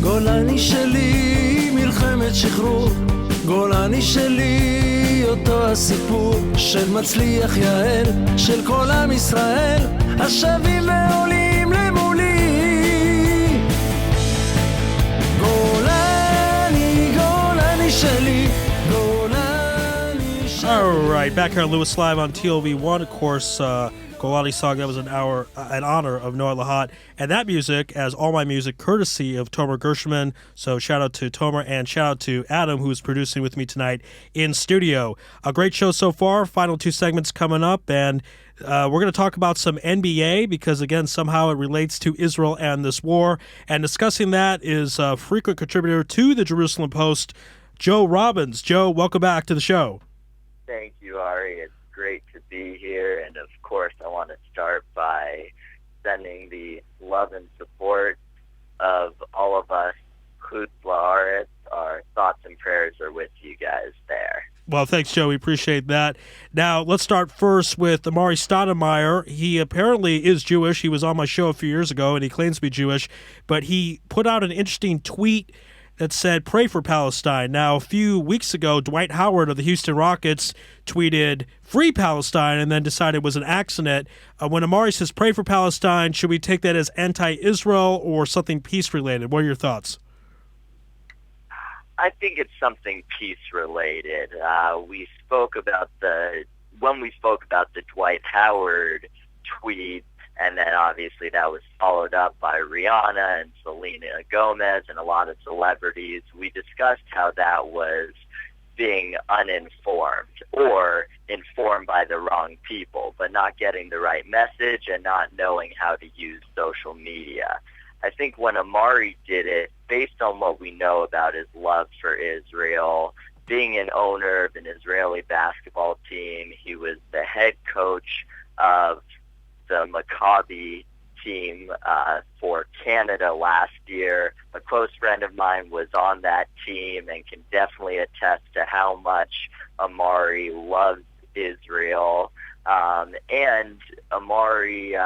S11: גולני שלי, מלחמת שחרור, גולני שלי, אותו הסיפור של מצליח יעל, של כל עם ישראל, השבים ועולים למולי. גולני, גולני שלי, גולני שלי.
S8: All right, back here on Louis Live on TLV1, of course, Golani song, that was an honor of Noah Lahat. And that music, as all my music, courtesy of Tomer Gershman. So shout out to Tomer and shout out to Adam, who's producing with me tonight in studio. A great show so far. Final two segments coming up. And we're going to talk about some NBA because, again, somehow it relates to Israel and this war. And discussing that is a frequent contributor to the Jerusalem Post, Joe Robbins. Joe, welcome back to the show.
S13: Thank you, Ari. It's great to be here. And, of course, I want to start by sending the love and support of all of us, Chutz La'aretz. Our thoughts and prayers are with you guys there.
S8: Well, thanks, Joe. We appreciate that. Now, let's start first with Amari Stoudemire. He apparently is Jewish. He was on my show a few years ago, and he claims to be Jewish. But he put out an interesting tweet that said, pray for Palestine. Now, a few weeks ago, Dwight Howard of the Houston Rockets tweeted, free Palestine, and then decided it was an accident. When Amari says, pray for Palestine, should we take that as anti-Israel or something peace-related? What are your thoughts?
S13: I think it's something peace-related. When we spoke about the Dwight Howard tweet, and then obviously that was followed up by Rihanna and Selena Gomez and a lot of celebrities. We discussed how that was being uninformed or informed by the wrong people, but not getting the right message and not knowing how to use social media. I think when Amari did it, based on what we know about his love for Israel, being an owner of an Israeli basketball team, he was the head coach of the Maccabi team for Canada last year. A close friend of mine was on that team and can definitely attest to how much Amari loves Israel. And Amari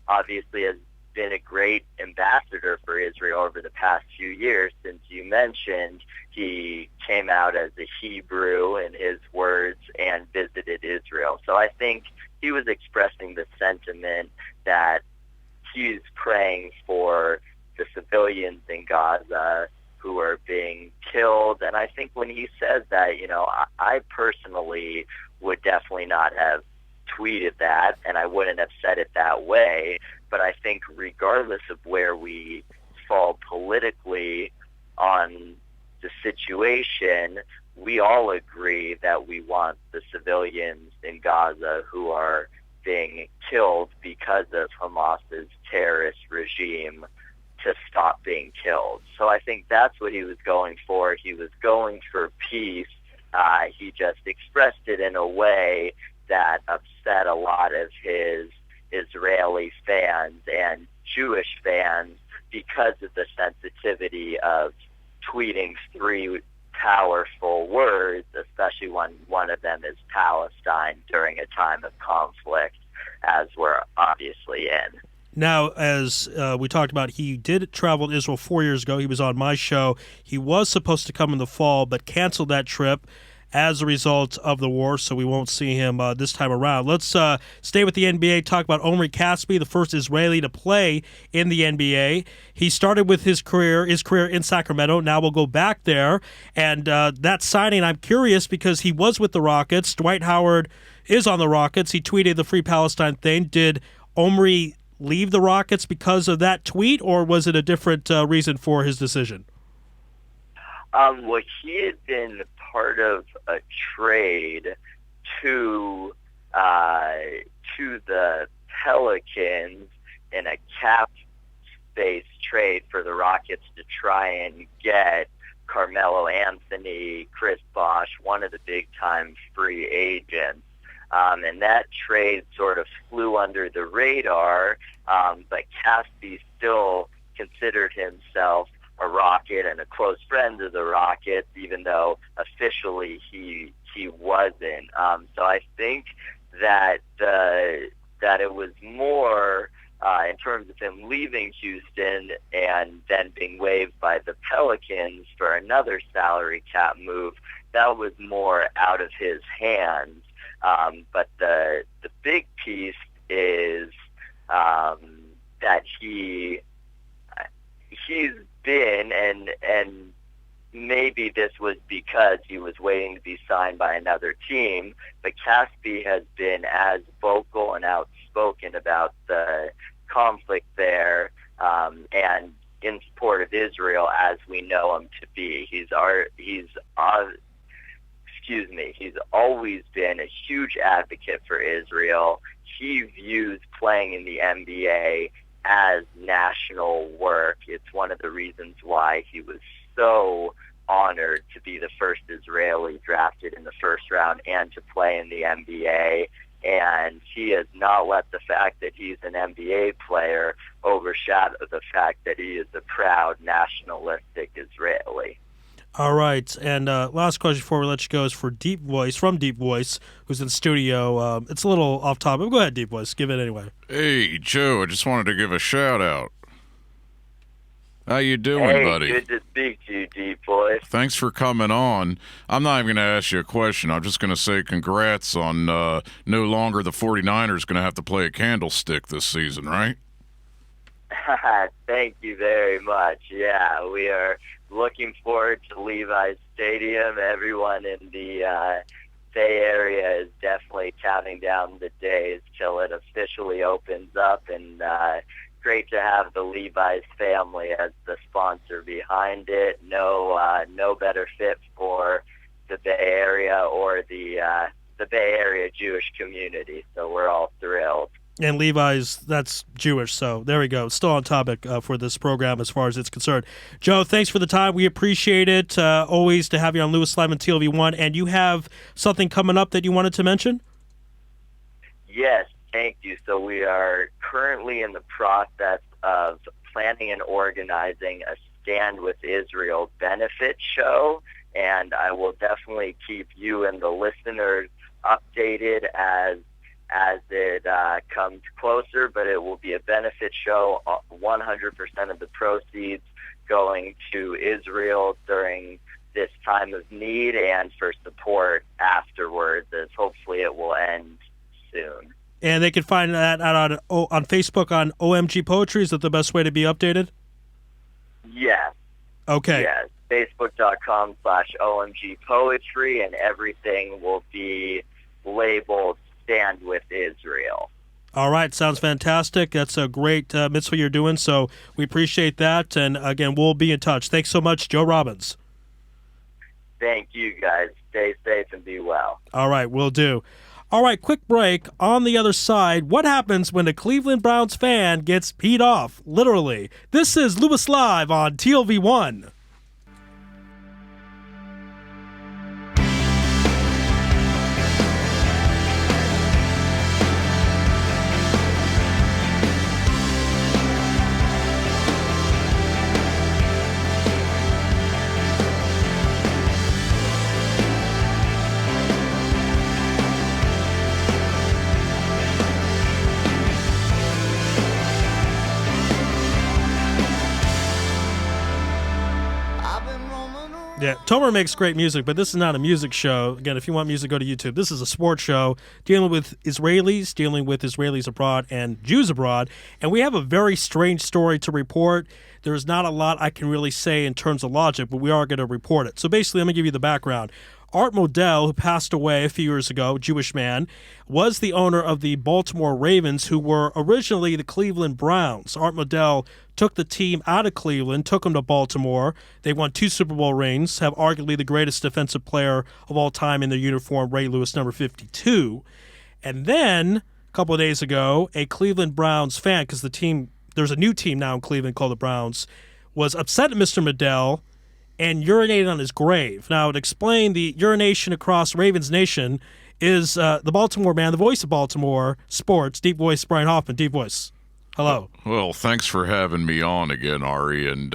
S13: obviously has been a great ambassador for Israel over the past few years. Since you mentioned, he came out as a Hebrew in his words and visited Israel. So I think he was expressing the sentiment that he's praying for the civilians in Gaza who are being killed. And I think when he says that, I personally would definitely not have tweeted that, and I wouldn't have said it that way. But I think regardless of where we fall politically on the situation, we all agree that we want the civilians in Gaza who are being killed because of Hamas's terrorist regime to stop being killed. So I think that's what he was going for. He was going for peace. He just expressed it in a way that upset a lot of his Israeli fans and Jewish fans because of the sensitivity of tweeting three powerful words, especially when one of them is Palestine during a time of conflict, as we're obviously in.
S8: Now, as we talked about, he did travel to Israel 4 years ago. He was on my show. He was supposed to come in the fall, but canceled that trip as a result of the war, so we won't see him this time around. Let's stay with the NBA, talk about Omri Caspi, the first Israeli to play in the NBA. He started with his career in Sacramento. Now we'll go back there. And that signing, I'm curious because he was with the Rockets. Dwight Howard is on the Rockets. He tweeted the Free Palestine thing. Did Omri leave the Rockets because of that tweet, or was it a different reason for his decision?
S13: Well, he had been part of a trade to the Pelicans in a cap-space trade for the Rockets to try and get Carmelo Anthony, Chris Bosh, one of the big-time free agents. And that trade sort of flew under the radar, but Caspi still considered himself a Rocket and a close friend of the Rockets, even though officially he he wasn't. So I think that it was more in terms of him leaving Houston and then being waived by the Pelicans for another salary cap move. That was more out of his hands. But the big piece is that he's been, and maybe this was because he was waiting to be signed by another team, but Caspi has been as vocal and outspoken about the conflict there and in support of Israel as we know him to be. He's always been a huge advocate for Israel. He views playing in the NBA as national work. It's one of the reasons why he was so honored to be the first Israeli drafted in the first round and to play in the NBA. And he has not let the fact that he's an NBA player overshadow the fact that he is a proud nationalistic Israeli.
S8: All right, and last question before we let you go is for Deep Voice, from Deep Voice, who's in the studio. It's a little off topic, but go ahead, Deep Voice. Give it anyway.
S9: Hey, Joe, I just wanted to give a shout-out. How you doing,
S13: hey,
S9: buddy?
S13: Good to speak to you, Deep Voice.
S9: Thanks for coming on. I'm not even going to ask you a question. I'm just going to say congrats on no longer the 49ers going to have to play a candlestick this season, right?
S13: Thank you very much. Yeah, we are looking forward to Levi's Stadium. Everyone in the Bay Area is definitely counting down the days till it officially opens up, and great to have the Levi's family as the sponsor behind it. No better fit for the Bay Area or the Bay Area Jewish community, so we're all thrilled.
S8: And Levi's, that's Jewish, so there we go. Still on topic for this program as far as it's concerned. Joe, thanks for the time. We appreciate it. Always to have you on Louis Slyman TLV1. And you have something coming up that you wanted to mention?
S13: Yes, thank you. So we are currently in the process of planning and organizing a Stand with Israel benefit show, and I will definitely keep you and the listeners updated as it comes closer, but it will be a benefit show, 100% of the proceeds going to Israel during this time of need and for support afterwards, as hopefully it will end soon.
S8: And they can find that out on Facebook on OMG Poetry. Is that the best way to be updated?
S13: Yes.
S8: Okay.
S13: Yes. Facebook.com/OMG Poetry, and everything will be labeled Stand with Israel.
S8: All right, sounds fantastic. That's a great mitzvah you're doing, so we appreciate that. And again, we'll be in touch. Thanks so much, Joe Robbins.
S13: Thank you, guys. Stay safe and be well.
S8: All right, will do. All right, quick break. On the other side, what happens when a Cleveland Browns fan gets peed off? Literally. This is Louis Live on TLV1. Yeah, Tomer makes great music, but this is not a music show. Again, if you want music, go to YouTube. This is a sports show dealing with Israelis abroad and Jews abroad. And we have a very strange story to report. There's not a lot I can really say in terms of logic, but we are going to report it. So basically, let me give you the background. Art Modell, who passed away a few years ago, Jewish man, was the owner of the Baltimore Ravens, who were originally the Cleveland Browns. Art Modell took the team out of Cleveland, took them to Baltimore. They won 2 Super Bowl rings, have arguably the greatest defensive player of all time in their uniform, Ray Lewis, number 52. And then, a couple of days ago, a Cleveland Browns fan, because there's a new team now in Cleveland called the Browns, was upset at Mr. Modell and urinated on his grave. Now, to explain the urination across Ravens Nation is the Baltimore man, the voice of Baltimore sports, Deep Voice, Brian Hoffman. Deep Voice, hello.
S9: Well, thanks for having me on again, Ari. And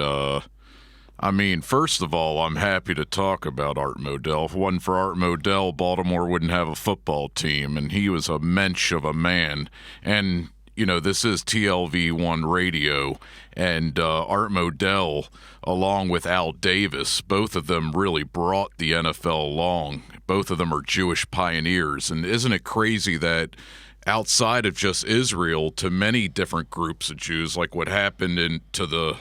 S9: I mean, first of all, I'm happy to talk about Art Modell. If it wasn't for Art Modell, Baltimore wouldn't have a football team, and he was a mensch of a man. And, you know, this is TLV1 radio, and Art Modell, along with Al Davis, both of them really brought the NFL along. Both of them are Jewish pioneers, and isn't it crazy that outside of just Israel, to many different groups of Jews, like what happened to the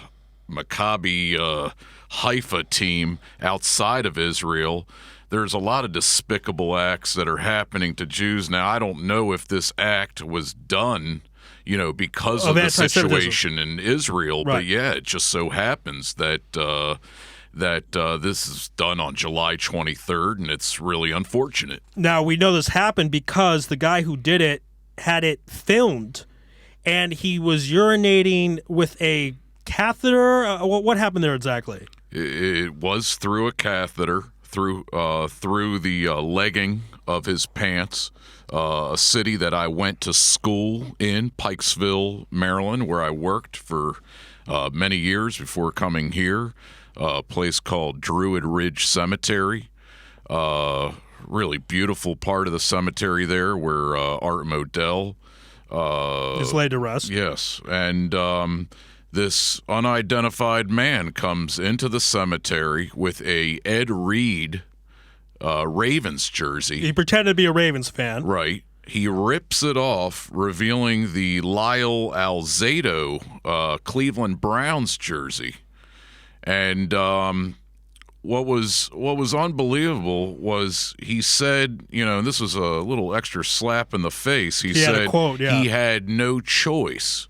S9: Maccabi Haifa team outside of Israel, there's a lot of despicable acts that are happening to Jews. Now, I don't know if this act was done, you know, because of the situation in Israel, right. But yeah, it just so happens that this is done on July 23rd, and it's really unfortunate.
S8: Now, we know this happened because the guy who did it had it filmed, and he was urinating with a catheter. What happened there exactly?
S9: It was through a catheter, through the legging of his pants. A city that I went to school in, Pikesville, Maryland, where I worked for many years before coming here. A place called Druid Ridge Cemetery. Really beautiful part of the cemetery there, where Art Modell
S8: is laid to rest.
S9: Yes, and this unidentified man comes into the cemetery with a Ed Reed Ravens jersey.
S8: He pretended to be a Ravens fan.
S9: Right. He rips it off, revealing the Lyle Alzado Cleveland Browns jersey. And what was unbelievable was he said, you know, and this was a little extra slap in the face. He said
S8: quote, yeah.
S9: He had no choice.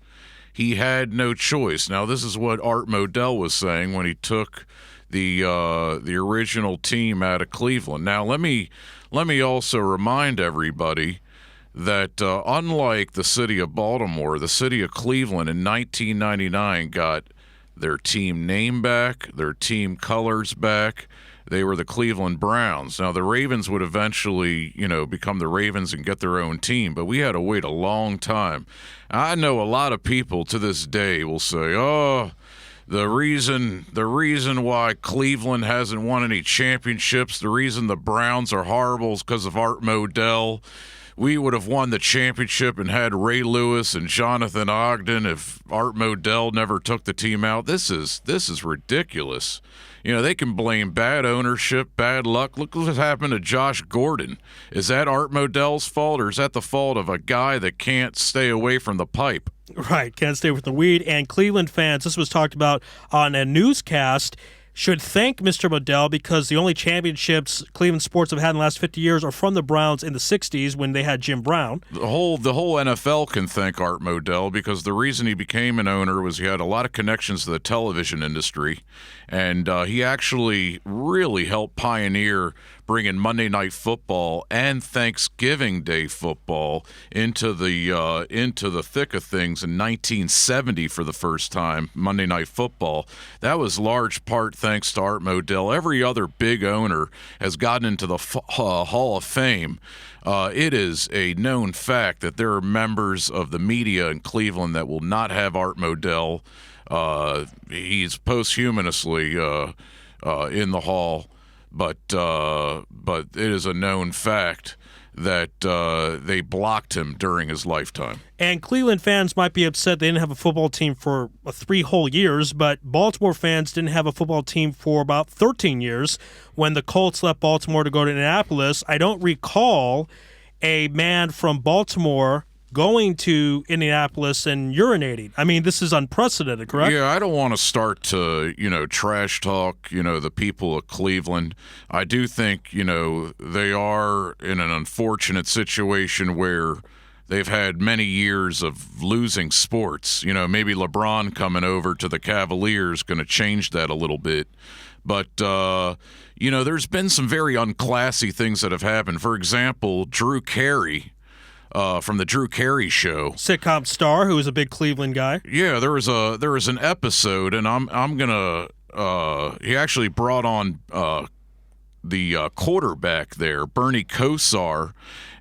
S9: He had no choice. Now, this is what Art Modell was saying when he took the original team out of Cleveland. Now, let me also remind everybody that unlike the city of Baltimore, the city of Cleveland in 1999 got their team name back, their team colors back. They were the Cleveland Browns. Now, the Ravens would eventually, you know, become the Ravens and get their own team, but we had to wait a long time. I know a lot of people to this day will say, oh, the reason why Cleveland hasn't won any championships, the reason the Browns are horrible is because of Art Modell. We would have won the championship and had Ray Lewis and Jonathan Ogden if Art Modell never took the team out. This is ridiculous. You know, they can blame bad ownership, bad luck. Look what happened to Josh Gordon. Is that Art Modell's fault, or is that the fault of a guy that can't stay away from the pipe?
S8: Right, can't stay with the weed. And Cleveland fans, this was talked about on a newscast, should thank Mr. Modell because the only championships Cleveland sports have had in the last 50 years are from the Browns in the 60s when they had Jim Brown.
S9: The whole NFL can thank Art Modell because the reason he became an owner was he had a lot of connections to the television industry, and he actually really helped pioneer bringing Monday Night Football and Thanksgiving Day football into the thick of things in 1970 for the first time. Monday Night Football, that was large part thanks to Art Modell. Every other big owner has gotten into the Hall of Fame. It is a known fact that there are members of the media in Cleveland that will not have Art Modell. He's posthumously in the Hall. But it is a known fact that they blocked him during his lifetime.
S8: And Cleveland fans might be upset they didn't have a football team for 3 whole years, but Baltimore fans didn't have a football team for about 13 years when the Colts left Baltimore to go to Indianapolis. I don't recall a man from Baltimore going to Indianapolis and urinating. I mean, this is unprecedented, correct?
S9: Yeah, I don't want to start to, trash talk, the people of Cleveland. I do think, they are in an unfortunate situation where they've had many years of losing sports. Maybe LeBron coming over to the Cavaliers going to change that a little bit. But, there's been some very unclassy things that have happened. For example, Drew Carey, from the Drew Carey Show,
S8: sitcom star who is a big Cleveland guy.
S9: Yeah, there was an episode, and I'm gonna. He actually brought on the quarterback there, Bernie Kosar,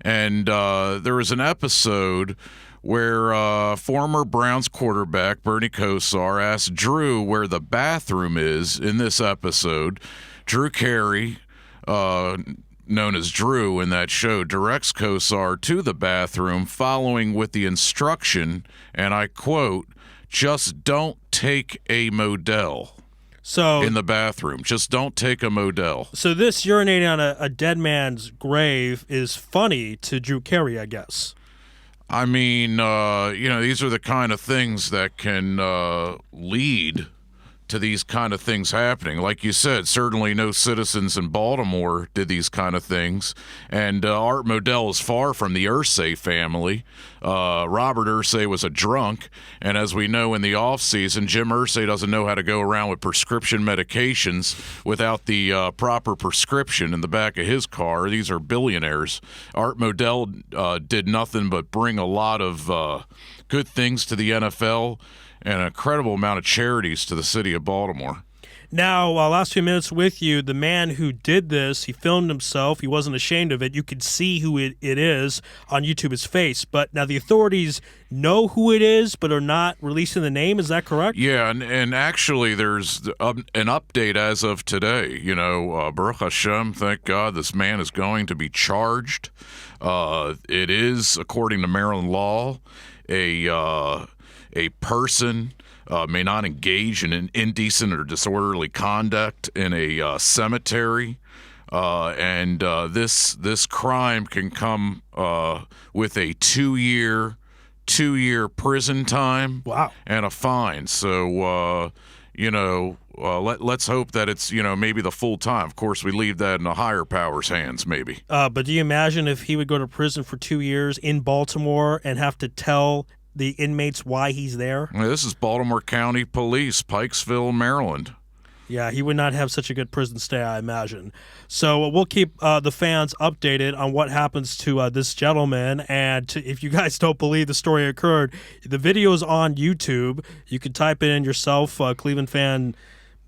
S9: and there was an episode where former Browns quarterback Bernie Kosar asked Drew where the bathroom is in this episode. Drew Carey, known as Drew in that show, directs Kosar to the bathroom, following with the instruction, and I quote, "Just don't take a Model."
S8: So
S9: in the bathroom, just don't take a Model.
S8: So this urinating on a dead man's grave is funny to Drew Carey, I guess.
S9: I mean, these are the kind of things that can lead to these kind of things happening. Like you said, certainly no citizens in Baltimore did these kind of things. And Art Modell is far from the Irsay family. Robert Irsay was a drunk. And as we know in the offseason, Jim Irsay doesn't know how to go around with prescription medications without the proper prescription in the back of his car. These are billionaires. Art Modell did nothing but bring a lot of good things to the NFL and an incredible amount of charities to the city of Baltimore.
S8: Now, last few minutes with you, the man who did this, he filmed himself. He wasn't ashamed of it. You could see who it is on YouTube, his face. But now the authorities know who it is, but are not releasing the name. Is that correct?
S9: Yeah, and actually there's an update as of today. Baruch Hashem, thank God, this man is going to be charged. It is, according to Maryland law, a person may not engage in an indecent or disorderly conduct in a cemetery, and this crime can come with a two-year prison time.
S8: Wow.
S9: And a fine. So let's hope that it's maybe the full time. Of course, we leave that in a higher power's hands, maybe.
S8: But do you imagine if he would go to prison for 2 years in Baltimore and have to tell the inmates why he's there?
S9: This is Baltimore County Police, Pikesville, Maryland.
S8: Yeah, he would not have such a good prison stay, I imagine. So we'll keep the fans updated on what happens to this gentleman. And if you guys don't believe the story occurred, the video is on YouTube. You can type it in yourself, Cleveland fan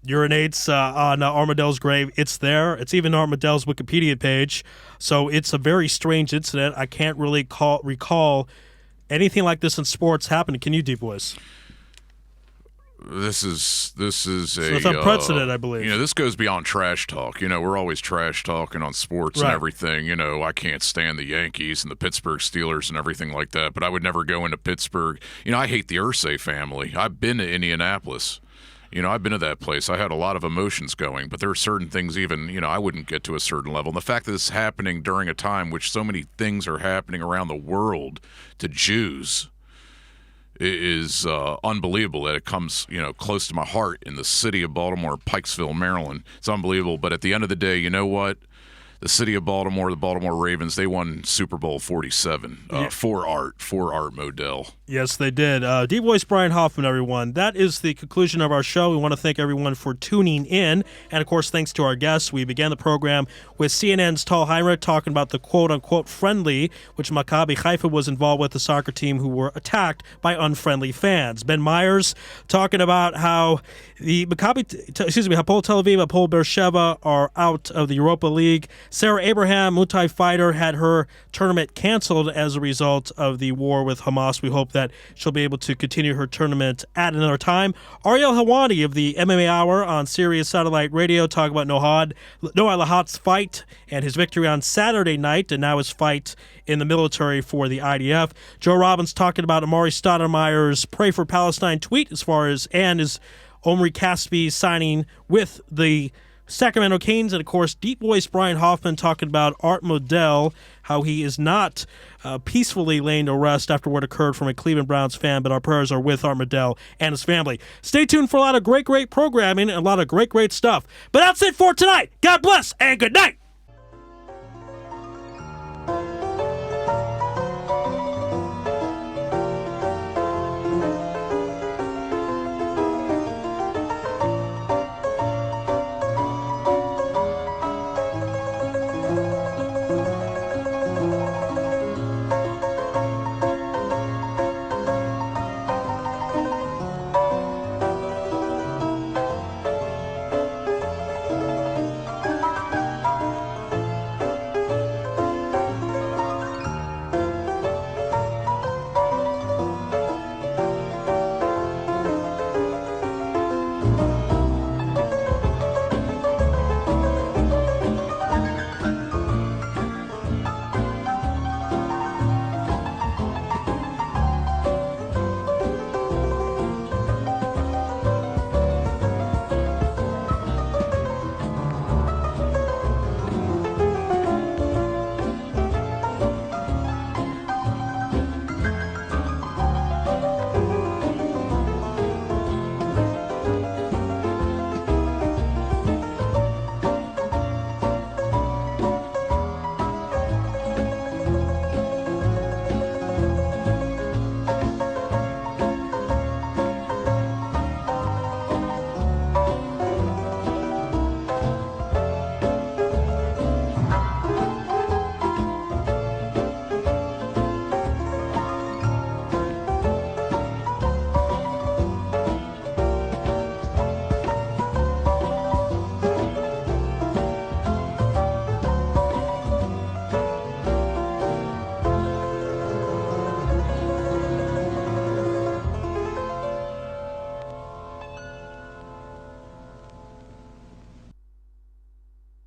S8: urinates on Armadell's grave. It's there. It's even Armadell's Wikipedia page. So it's a very strange incident. I can't really recall anything like this in sports happening. Can you, Deep Voice?
S9: This is
S8: it's unprecedented, I believe.
S9: This goes beyond trash talk. We're always trash talking on sports and everything. I can't stand the Yankees and the Pittsburgh Steelers and everything like that, but I would never go into Pittsburgh. I hate the Irsay family. I've been to Indianapolis. I've been to that place. I had a lot of emotions going, but there are certain things even, I wouldn't get to a certain level. And the fact that this is happening during a time which so many things are happening around the world to Jews is unbelievable that it comes, close to my heart in the city of Baltimore, Pikesville, Maryland. It's unbelievable. But at the end of the day, you know what? The city of Baltimore, the Baltimore Ravens, they won Super Bowl 47 for Art Modell.
S8: Yes, they did. Deep Voice Brian Hoffman, everyone. That is the conclusion of our show. We want to thank everyone for tuning in. And, of course, thanks to our guests. We began the program with CNN's Tal Heinrich talking about the quote-unquote friendly, which Maccabi Haifa was involved with, the soccer team who were attacked by unfriendly fans. Ben Myers talking about how the Hapoel Tel Aviv, Hapoel Beersheva are out of the Europa League. Sarah Abraham, Muay Thai fighter, had her tournament canceled as a result of the war with Hamas. We hope that she'll be able to continue her tournament at another time. Ariel Helwani of the MMA Hour on Sirius Satellite Radio talking about Noah Lahat's fight and his victory on Saturday night, and now his fight in the military for the IDF. Joe Robbins talking about Amari Stoudemire's Pray for Palestine tweet and his Omri Caspi signing with the Sacramento Kings, and of course Deep Voice Brian Hoffman talking about Art Modell, how he is not peacefully laying to rest after what occurred from a Cleveland Browns fan, but our prayers are with Art Modell and his family. Stay tuned for a lot of great programming and a lot of great stuff. But that's it for tonight. God bless and good night.